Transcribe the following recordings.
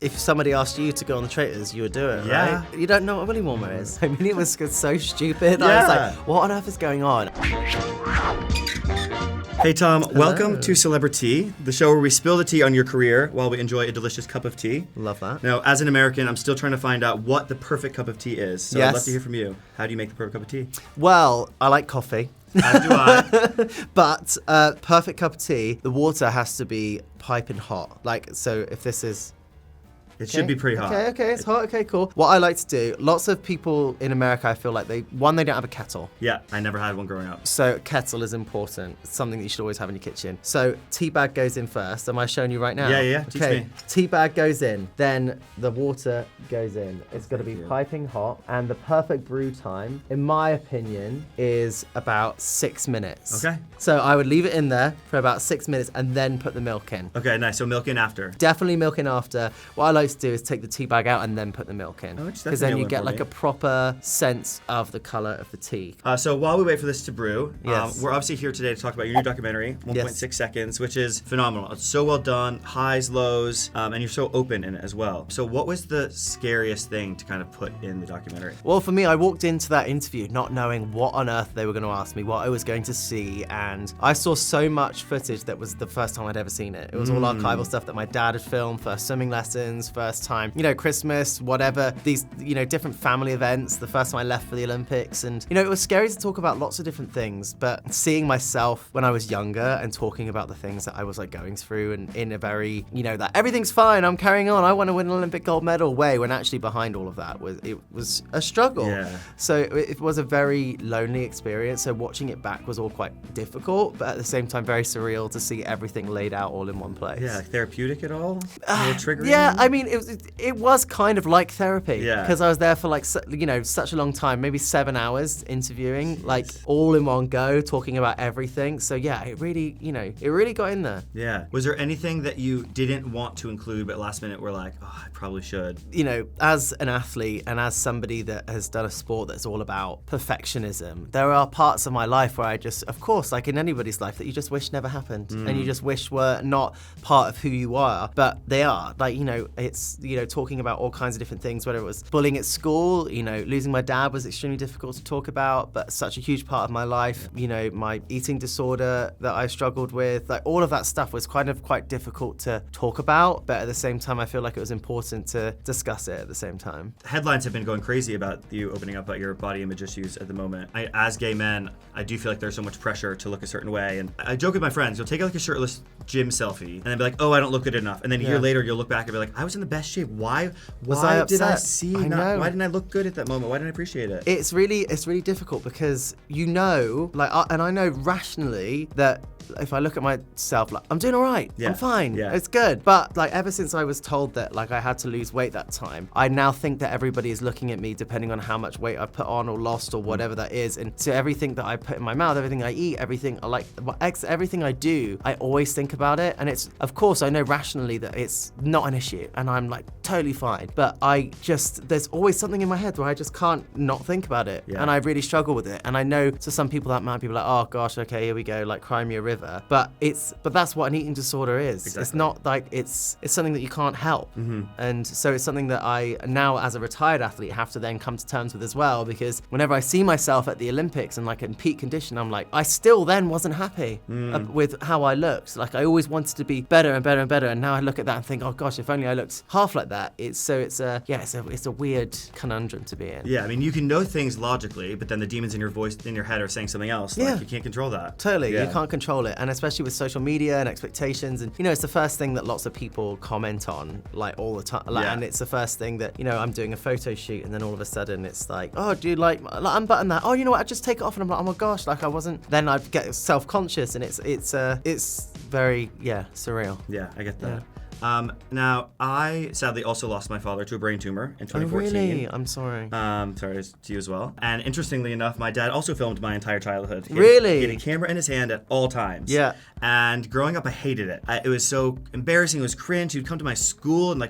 If somebody asked you to go on the Traitors, you would do it, Yeah. right? You don't know what a willy warmer is. I mean, it was so stupid. I was like, what on earth is going on? Hey Tom, welcome to Celebrity, the show where we spill the tea on your career while we enjoy a delicious cup of tea. Love that. Now, as an American, I'm still trying to find out what the perfect cup of tea is. So I'd love to hear from you. How do you make the perfect cup of tea? Well, I like coffee. As do I. But perfect cup of tea, the water has to be piping hot. Like, so if this is... It should be pretty hot. Okay, it's hot. Okay, cool. What I like to do, lots of people in America, I feel like they don't have a kettle. Yeah, I never had one growing up. So kettle is important. It's something that you should always have in your kitchen. So tea bag goes in first. Am I showing you right now? Yeah. Teach me. Tea bag goes in. Then the water goes in. It's got to be piping hot. And the perfect brew time, in my opinion, is about 6 minutes. Okay. So I would leave it in there for about 6 minutes and then put the milk in. Okay, nice. So milk in after. Definitely milk in after. What I like to do is take the tea bag out and then put the milk in. Because then you get like a proper sense of the color of the tea. So while we wait for this to brew, Yes. we're obviously here today to talk about your new documentary, 1.6 seconds, which is phenomenal. It's so well done, highs, lows, and you're so open in it as well. So what was the scariest thing to kind of put in the documentary? Well, for me, I walked into that interview not knowing what on earth they were going to ask me, what I was going to see, and I saw so much footage that was the first time I'd ever seen it. It was all archival stuff that my dad had filmed, first swimming lessons, first time, Christmas, whatever, these, different family events, the first time I left for the Olympics. And, it was scary to talk about lots of different things, but seeing myself when I was younger and talking about the things that I was like going through and in a very, that everything's fine, I'm carrying on, I want to win an Olympic gold medal way, when actually behind all of that was a struggle. Yeah. So it was a very lonely experience. So watching it back was all quite difficult, but at the same time very surreal to see everything laid out all in one place. Yeah, therapeutic at all? A little triggering? Yeah, I mean, it was kind of like therapy. Yeah. Because I was there for such a long time, maybe 7 hours interviewing, like all in one go, talking about everything. So yeah, it really got in there. Yeah. Was there anything that you didn't want to include, but last minute were like, oh, I probably should? As an athlete and as somebody that has done a sport that's all about perfectionism, there are parts of my life where I just, of course, like in anybody's life, that you just wish never happened. And you just wish were not part of who you are, but they are. Like, it's, talking about all kinds of different things, whether it was bullying at school, losing my dad was extremely difficult to talk about, but such a huge part of my life, my eating disorder that I struggled with, like all of that stuff was kind of quite difficult to talk about, but at the same time, I feel like it was important to discuss it at the same time. Headlines have been going crazy about you opening up about your body image issues at the moment. As gay men, I do feel like there's so much pressure to look a certain way, and I joke with my friends, you'll take like a shirtless gym selfie, and then be like, oh, I don't look good enough, and then a year later, you'll look back and be like, I was in the best shape. Why did I see? Why didn't I look good at that moment? Why didn't I appreciate it? It's really difficult because and I know rationally that if I look at myself, like, I'm doing all right, I'm fine, it's good. But like ever since I was told that like I had to lose weight that time, I now think that everybody is looking at me depending on how much weight I put on or lost or whatever that is. And so everything that I put in my mouth, everything I eat, everything I like, everything I do, I always think about it. And it's, of course, I know rationally that it's not an issue and I'm like totally fine. But there's always something in my head where I just can't not think about it. And I really struggle with it. And I know to some people that might be like, oh gosh, okay, here we go, like cry me a river. But that's what an eating disorder is. Exactly. It's not like it's something that you can't help. And so it's something that I now, as a retired athlete, have to then come to terms with as well, because whenever I see myself at the Olympics and like in peak condition, I'm like, I still then wasn't happy with how I looked. Like I always wanted to be better and better and better, and now I look at that and think, oh gosh, if only I looked half like that. It's a weird conundrum to be in. Yeah, I mean, you can know things logically, but then the demons in your head are saying something else. Like you can't control that. Totally, you can't control it, and especially with social media and expectations, and it's the first thing that lots of people comment on like all the time, and it's the first thing that I'm doing a photo shoot, and then all of a sudden it's like, oh, do you like unbutton that? Oh, you know what? I just take it off, and I'm like, oh my gosh, like I wasn't. Then I'd get self-conscious, and it's very surreal. Yeah, I get that. Yeah. Now, I sadly also lost my father to a brain tumor in 2014. Oh, really? I'm sorry. Sorry to you as well. And interestingly enough, my dad also filmed my entire childhood. Really? He had a camera in his hand at all times. Yeah. And growing up, I hated it. It was so embarrassing. It was cringe. He'd come to my school and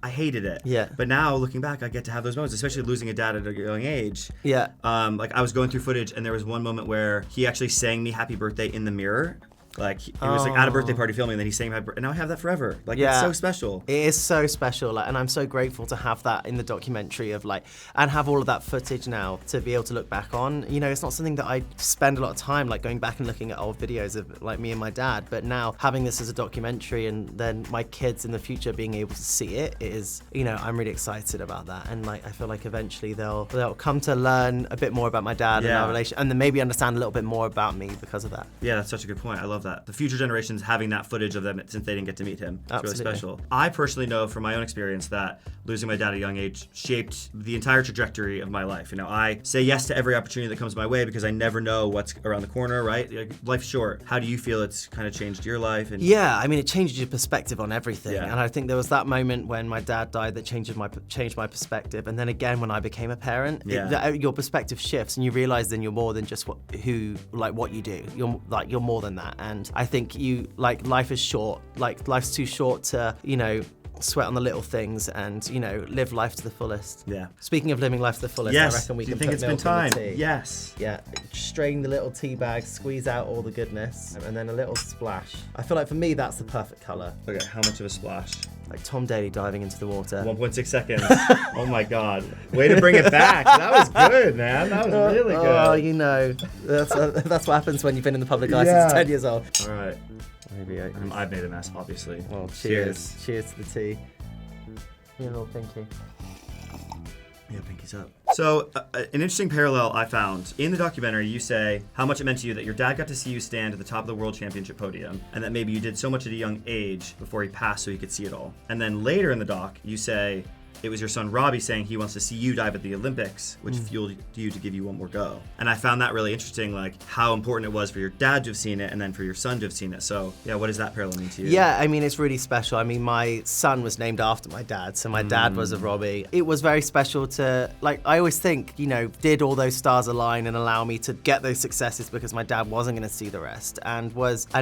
I hated it. Yeah. But now, looking back, I get to have those moments, especially losing a dad at a young age. Yeah. I was going through footage, and there was one moment where he actually sang me happy birthday in the mirror. Like he was like at a birthday party filming, and then he sang and now I have that forever. Like it's so special. It is so special, like, and I'm so grateful to have that in the documentary of like, and have all of that footage now to be able to look back on. You know, it's not something that I spend a lot of time like going back and looking at old videos of like me and my dad, but now having this as a documentary and then my kids in the future being able to see it is, you know, I'm really excited about that. And like I feel like eventually they'll come to learn a bit more about my dad and our relation, and then maybe understand a little bit more about me because of that. Yeah, that's such a good point. I love that. The future generations having that footage of them since they didn't get to meet him. It's Absolutely. really special. I personally know from my own experience that losing my dad at a young age shaped the entire trajectory of my life. You know, I say yes to every opportunity that comes my way because I never know what's around the corner, right? Like, life's short. How do you feel it's kind of changed your life? And yeah, I mean, it changed your perspective on everything. Yeah. And I think there was that moment when my dad died that changed my perspective. And then again, when I became a parent, your perspective shifts and you realize then you're more than just what you do. You're more than that. And I think life is short. Like life's too short to, you know, sweat on the little things and, you know, live life to the fullest. Yeah. Speaking of living life to the fullest, yes. I reckon we do you can think put it's been milk time? in the tea. Yes. Yeah. Strain the little tea bag, squeeze out all the goodness, and then a little splash. I feel like for me that's the perfect colour. Okay, how much of a splash? Like Tom Daley diving into the water. 1.6 seconds. Oh my God. Way to bring it back. That was good, man. That was really good. Oh, you know, that's what happens when you've been in the public eye since 10 years old. All right. Maybe I've made a mess, obviously. Well, cheers. Cheers to the tea. Your little pinky. Yeah, pinky's up. So, an interesting parallel I found. In the documentary, you say how much it meant to you that your dad got to see you stand at the top of the World Championship podium, and that maybe you did so much at a young age before he passed so he could see it all. And then later in the doc, you say it was your son Robbie saying he wants to see you dive at the Olympics, which fueled you to give you one more go. And I found that really interesting, like how important it was for your dad to have seen it and then for your son to have seen it. So yeah, what does that parallel mean to you? Yeah, I mean, it's really special. I mean, my son was named after my dad, so my dad was a Robbie. It was very special to, like, I always think, you know, did all those stars align and allow me to get those successes because my dad wasn't going to see the rest, and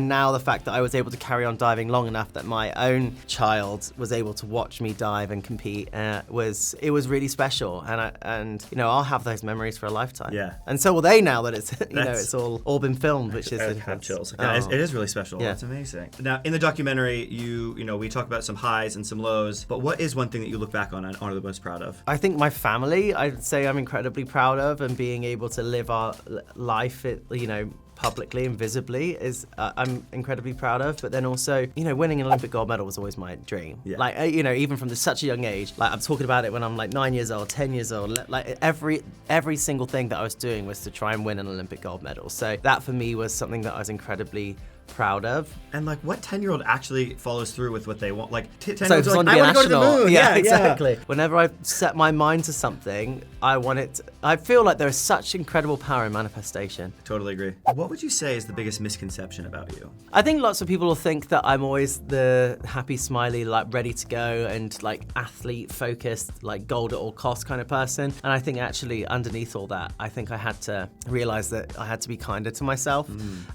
now the fact that I was able to carry on diving long enough that my own child was able to watch me dive and compete was really special, and you know, I'll have those memories for a lifetime. Yeah. And so will they now that it's you know, it's all been filmed, which is I have chills. It is really special. Yeah. It's amazing. Now in the documentary, you know, we talk about some highs and some lows, but what is one thing that you look back on and are the most proud of? I think my family, I'd say I'm incredibly proud of, and being able to live our life, you know, publicly and visibly is I'm incredibly proud of. But then also, you know, winning an Olympic gold medal was always my dream. Yeah. Like, you know, even from such a young age, like I'm talking about it when I'm like 9 years old, 10 years old, like every single thing that I was doing was to try and win an Olympic gold medal. So that for me was something that I was incredibly proud of. And like, what 10-year-old actually follows through with what they want? Like 10-year-olds So are like, I want to go to the moon. Yeah, exactly. Whenever I set my mind to something, I feel like there is such incredible power in manifestation. Totally agree. What would you say is the biggest misconception about you? I think lots of people will think that I'm always the happy, smiley, like ready to go and like athlete focused, like gold at all costs kind of person. And I think actually underneath all that, I think I had to realize that I had to be kinder to myself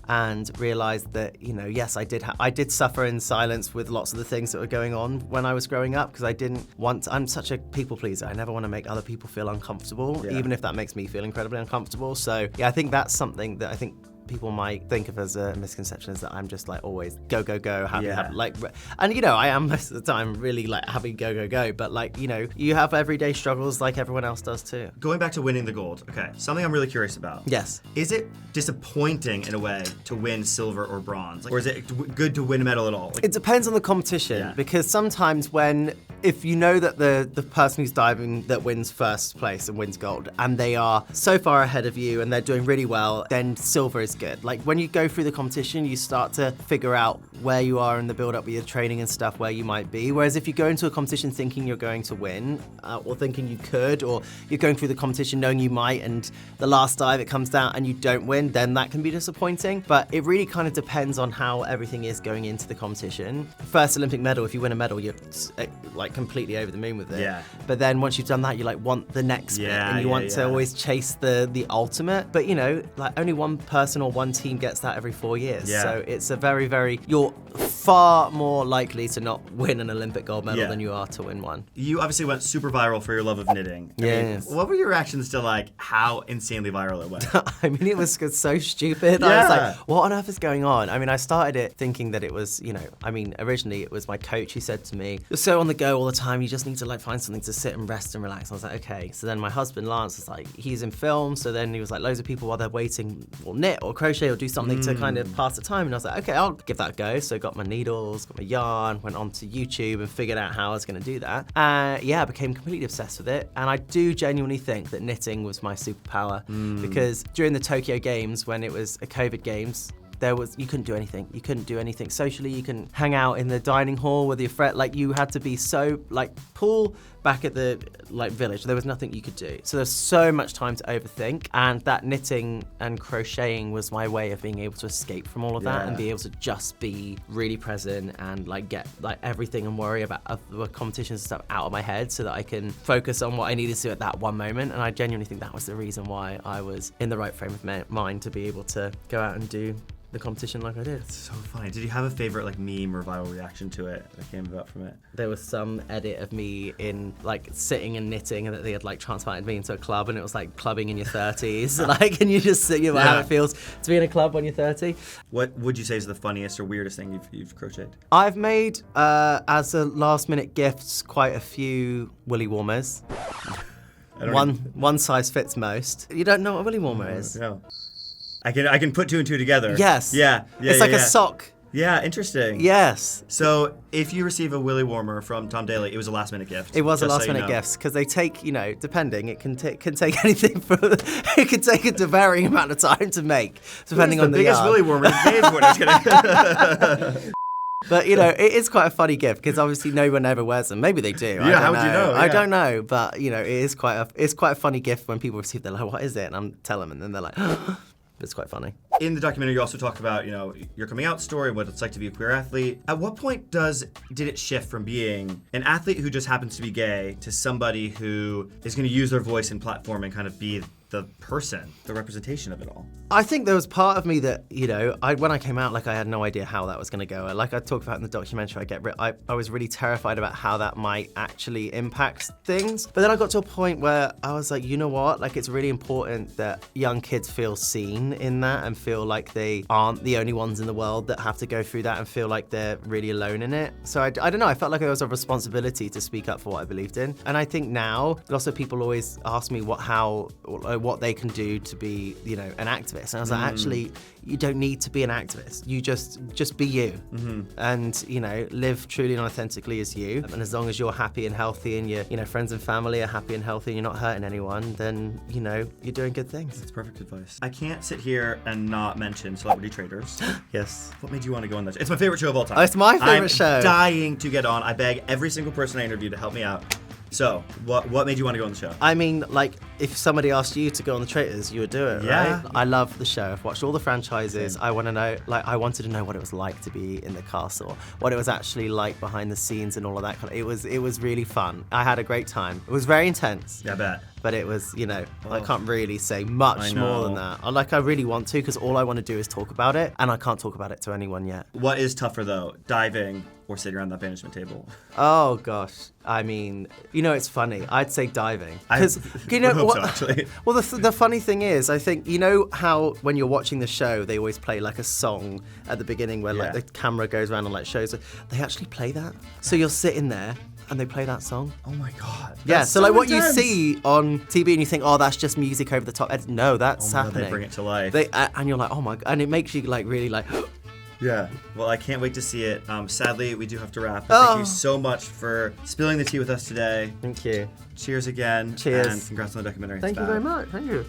and realize that, you know, yes, I did suffer in silence with lots of the things that were going on when I was growing up, because I'm such a people pleaser. I never want to make other people feel uncomfortable, even if that makes me feel incredibly uncomfortable. So yeah, I think that's something that I think people might think of as a misconception, is that I'm just like always go, happy, like, and you know, I am most of the time really like happy, go, but like, you know, you have everyday struggles like everyone else does too. Going back to winning the gold, okay, something I'm really curious about. Yes. Is it disappointing in a way to win silver or bronze? Like, or is it good to win a medal at all? Like, it depends on the competition, because sometimes if you know that the person who's diving that wins first place and wins gold, and they are so far ahead of you and they're doing really well, then silver is good. Like when you go through the competition, you start to figure out where you are in the build-up with your training and stuff, where you might be. Whereas if you go into a competition thinking you're going to win, or thinking you could, or you're going through the competition knowing you might, and the last dive it comes down and you don't win, then that can be disappointing. But it really kind of depends on how everything is going into the competition. First Olympic medal, if you win a medal, you're like like completely over the moon with it. Yeah. But then once you've done that, you like want the next bit, and you want to always chase the ultimate. But you know, like only one person or one team gets that every 4 years. Yeah. So it's a very, very, you're far more likely to not win an Olympic gold medal than you are to win one. You obviously went super viral for your love of knitting. I mean, what were your reactions to like how insanely viral it went? I mean, it was so stupid. I was like, what on earth is going on? I mean, I started it thinking that it was, you know, I mean, originally it was my coach who said to me, you're so on the go all the time, you just need to like find something to sit and rest and relax. I was like, okay. So then my husband Lance was like, he's in film, so then he was like, loads of people while they're waiting will knit or crochet or do something to kind of pass the time. And I was like, okay, I'll give that a go. So got my needles, got my yarn, went onto YouTube and figured out how I was going to do that. I became completely obsessed with it. And I do genuinely think that knitting was my superpower because during the Tokyo Games, when it was a COVID Games, you couldn't do anything. You couldn't do anything socially. You couldn't hang out in the dining hall with your friend. Like you had to be so like pool back at the like village. There was nothing you could do. So there's so much time to overthink. And that knitting and crocheting was my way of being able to escape from all of that and be able to just be really present and like get like everything and worry about the competitions and stuff out of my head so that I can focus on what I needed to do at that one moment. And I genuinely think that was the reason why I was in the right frame of mind to be able to go out and do the competition like I did. It's so funny. Did you have a favorite like meme or viral reaction to it that came about from it? There was some edit of me in like sitting and knitting, and that they had like transplanted me into a club, and it was like clubbing in your 30s. Like, and you just see how it feels to be in a club when you're 30. What would you say is the funniest or weirdest thing you've crocheted? I've made as a last minute gifts quite a few willy warmers. One size fits most. You don't know what a willy warmer is? No. I can put two and two together. Yes. Yeah. It's like a sock. Yeah, interesting. Yes. So if you receive a willy warmer from Tom Daley, it was a last minute gift. It was a last minute gift because they take, you know, depending, it can take anything from it can take a varying amount of time to make, depending on the biggest willy warmer you gave for it. But you know, it is quite a funny gift because obviously no one ever wears them. Maybe they do. Yeah, how would you know? I don't know, but you know, it's quite a funny gift when people receive. They're like, "What is it?" And I'm telling them, and then they're like, "It's quite funny." In the documentary, you also talk about, you know, your coming out story, what it's like to be a queer athlete. At what point did it shift from being an athlete who just happens to be gay to somebody who is going to use their voice and platform and kind of be the person, the representation of it all? I think there was part of me that, you know, when I came out, like I had no idea how that was going to go. Like I talked about in the documentary, I was really terrified about how that might actually impact things. But then I got to a point where I was like, you know what? Like it's really important that young kids feel seen in that and feel like they aren't the only ones in the world that have to go through that and feel like they're really alone in it. So I don't know, I felt like there was a responsibility to speak up for what I believed in. And I think now, lots of people always ask me what they can do to be, you know, an activist. And I was like, actually, you don't need to be an activist. You just be you. And, you know, live truly and authentically as you. And as long as you're happy and healthy and your, you know, friends and family are happy and healthy and you're not hurting anyone, then, you know, you're doing good things. That's perfect advice. I can't sit here and not mention Celebrity Traitors. Yes. What made you want to go on that show? It's my favorite show of all time. Oh, it's my favorite show. I'm dying to get on. I beg every single person I interview to help me out. So, what made you want to go on the show? I mean, like, if somebody asked you to go on the Traitors, you would do it, right? I love the show. I've watched all the franchises. Same. I wanted to know what it was like to be in the castle, what it was actually like behind the scenes and all of that. It was really fun. I had a great time. It was very intense. Yeah, I bet. But it was, you know, I can't really say much more than that. I really want to, because all I want to do is talk about it, and I can't talk about it to anyone yet. What is tougher, though, diving or sitting around that banishment table? Oh, gosh. I mean, you know, it's funny. I'd say diving. Because, you know, what? So, actually. Well, the funny thing is, I think, you know how when you're watching the show, they always play like a song at the beginning where like the camera goes around and like shows it. They actually play that. So you're sitting there, and they play that song. Oh my God. Yeah, so like intense. What you see on TV and you think, oh, that's just music over the top. No, that's happening. They bring it to life. And you're like, oh my God. And it makes you like really like... Yeah. Well, I can't wait to see it. Sadly, we do have to wrap. Thank you so much for spilling the tea with us today. Thank you. Cheers again. Cheers. And congrats on the documentary. Thank you very much. Thank you.